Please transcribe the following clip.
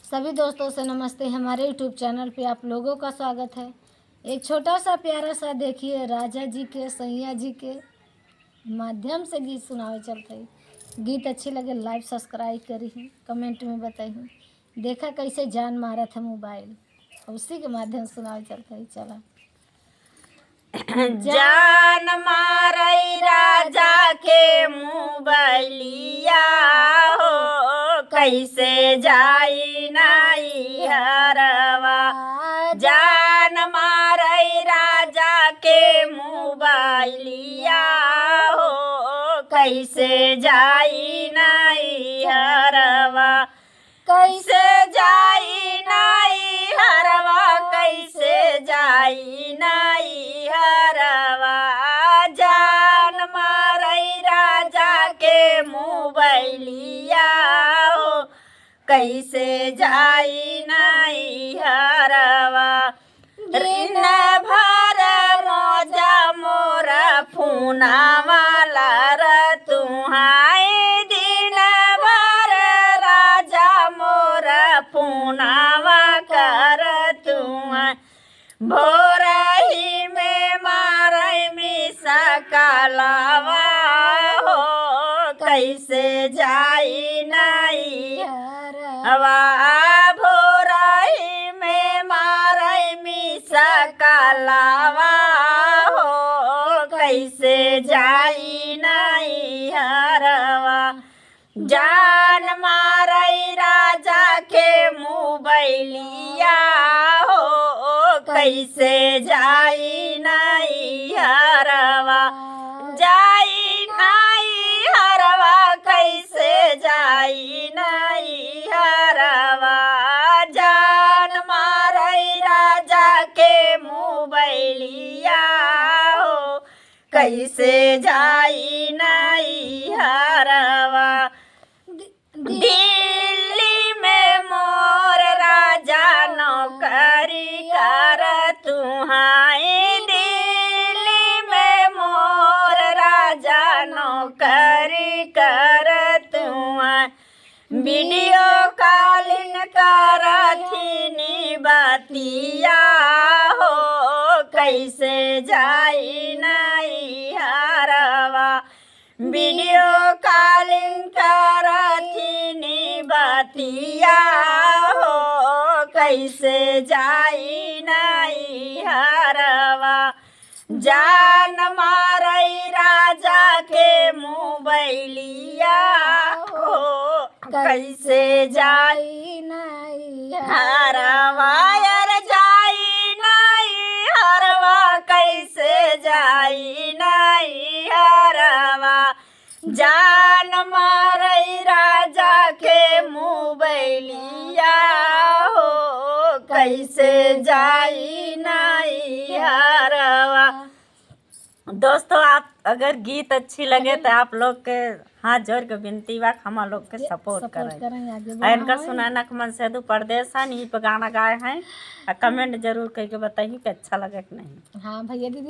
सभी दोस्तों से नमस्ते। हमारे यूट्यूब चैनल पे आप लोगों का स्वागत है। एक छोटा सा प्यारा सा देखिए राजा जी के सैया जी के माध्यम से गीत सुनावे चलते हैं। गीत अच्छी लगे लाइक सब्सक्राइब करी, कमेंट में बताई। देखा कैसे जान मारा था मोबाइल, उसी के माध्यम से सुनावे चलते हैं। चला जान मारई राजा के मोबाइलिया हो, कैसे जाई नाई हरवा। जान मारई राजा के मोबाइलिया हो, कैसे जाई नाई हरवा। कैसे जाई नाई हरवा, कैसे जाई नाई हरवा। जान मारई राजा के मोबाइलिया हो, कैसे जाई नाई हरवा। दिन भर मौजा मोर फूनावा लार तुहाई, दिन भर राजा मोर फूनावा कर तुहाई। भोरही में मारई मिसा कालावा हो, कैसे जाई नाई हरवा। भोरही में मारई मिसा कालावा हो, कैसे जाई नाई हरवा। जान मारई राजा के मोबाइलिया हो, कैसे जाई नाई हरवा। जाई नाई हरवा, कैसे जाई नाई हरवा। जान मारई राजा के मोबाइलिया हो, कैसे जाई नाई हरवा। दिल्ली में मोर राजा नौकरी कर तुहाई, दिल्ली में मोर राजा नौकरी कर तुहाई। वीडियो कॉलिंग करथिनी बतिया हो, कैसे जाई नाई हरवा। वीडियो कॉलिंग करथिनी बतिया हो, कैसे जाई नाई हरवा। जान मारई राजा के मोबाइलिया हो, कैसे जाई नाई हरवा। यार जाई नाई हरवा, कैसे जाई नाई हरवा। जान मारई राजा के मोबाइलिया हो, कैसे जाई नाई हरवा। दोस्तों, आप अगर गीत अच्छी लगे तो आप लोग के हाथ जोड़ के विनती बा, हम लोग के सपोर्ट करें। इनका सुनाना के मन से परदेसान यही पे गाना गाए हैं। कमेंट जरूर करके बताइए कि अच्छा लगे कि नहीं। हाँ भैया दीदी।